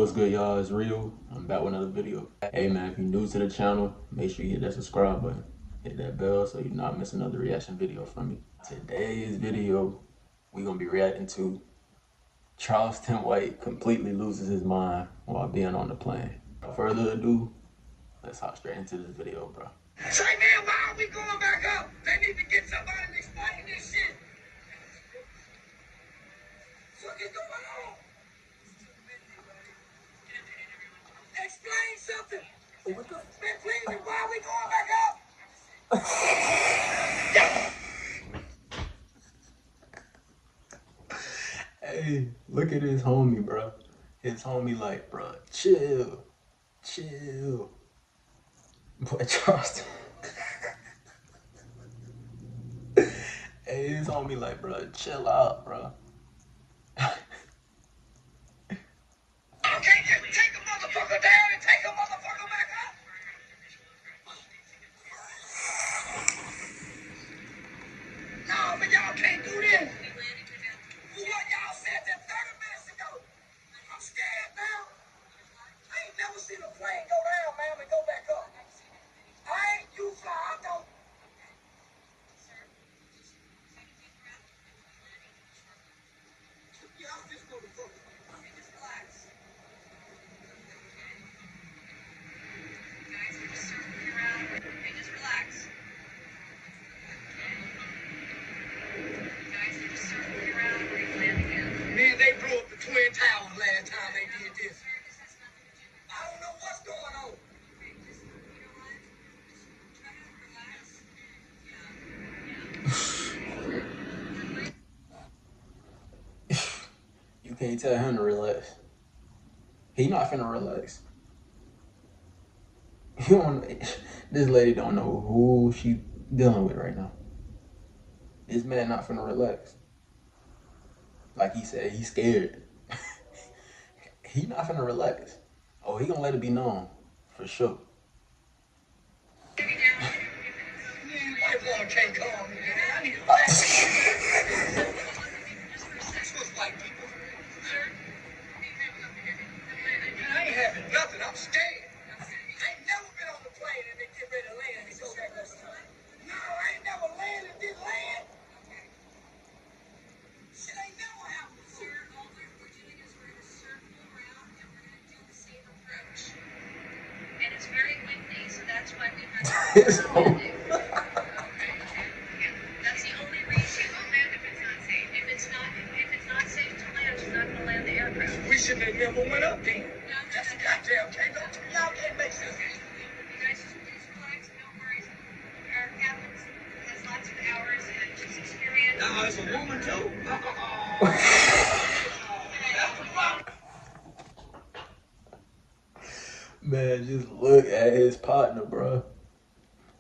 What's good, y'all? It's Real. I'm back with another video. Hey man, if you're new to the channel, make sure you hit that subscribe button. Hit that bell so you're not missing another reaction video from me. Today's video, we're gonna be reacting to Charleston White completely loses his mind while being on the plane. Without further ado, let's hop straight into this video, bro. Say, man, why are we going back up? They need to get somebody to explain this shit. What is going on? Explain something. What the? Man, please, why are we going back up? Hey, look at his homie, bro. His homie like, bro, chill. Boy, Charleston. Hey, his homie like, bro, chill out, bro. Okay, just take a motherfucker down and take a motherfucker back up. No, but y'all can't do this. What y'all said that 30 minutes ago. I'm scared now. I ain't never seen a plane go down, man, and go back up. I ain't you fly, I don't. Y'all just go to fuck. Just relax. Guys, we're just circling around. Hey, just relax. Guys, they're just circling around. We're gonna land again. Man, they blew up the Twin Towers last time they did this. I don't know what's going on. Just, you know what? Just try to relax. You can't tell him to relax. He not finna relax. You don't. This lady don't know who she dealing with right now. This man not finna relax. Like he said, he's scared. He not finna relax. Oh, he gonna let it be known for sure. White woman can't calm me, man. I need to relax. This was white people. Man, I ain't having nothing. I'm scared. I ain't never been on the plane and then get ready to land and go back up. No, I ain't never landed, didn't land. Shit ain't never happened. Sir, all we're doing is we're going to circle around and we're going to do the safe approach. And it's very windy, so that's why we have to landing. That's the only reason. She won't land if it's not safe. If it's not safe to land, she's not going to land the aircraft. We should have never went up then. That's goddamn can't go. Y'all can't make sense. You guys just please relax. No worries. Our captain has lots of hours and she's experienced. Now, as a woman, too. That's the problem. Man, just look at his partner, bro.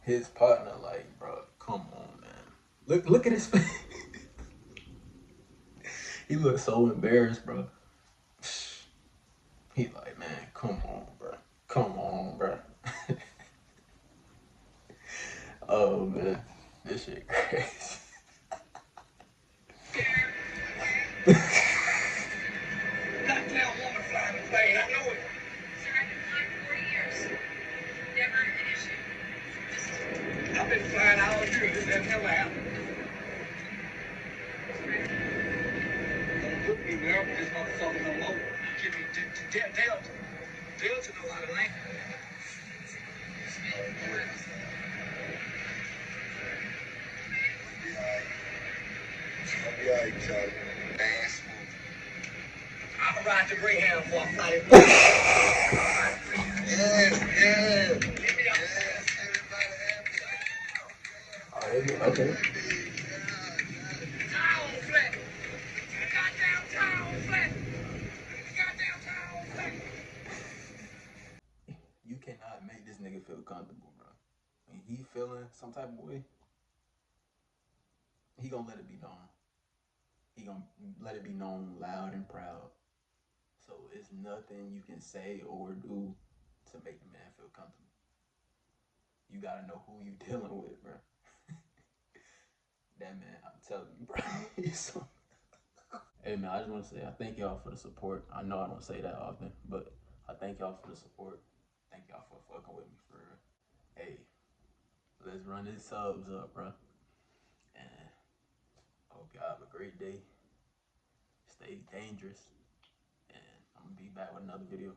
His partner, like, bro, come on, man. Look at his face. He looks so embarrassed, bro. He like, man, come on, bro. Come on, bro. Oh, man. This shit crazy. Goddamn woman flying the plane. I know it. Sir, I've been flying for 40 years. Never an issue. I've been flying all year. This has never happened. Don't put me where this motherfucker no more. Give me Delta. Delta know how to land. I'll be alright, Charlie. Ass. I'ma ride the Greyhound for a flight. Yes. Everybody Oh, okay. tire on flat. Goddamn tire on flat. Goddamn tire on flat. You cannot make this nigga feel comfortable, bro. When he feeling some type of way, he gonna let it be known. He gonna let it be known loud and proud. So it's nothing you can say or do to make the man feel comfortable. You gotta know who you dealing with, bro. That man, I'm telling you, bro. Hey man, I just want to say I thank y'all for the support. I know I don't say that often, but I thank y'all for the support. Thank y'all for fucking with me for real. Hey, let's run these subs up, bro. And hope y'all have a great day. Stay dangerous. And I'm gonna be back with another video.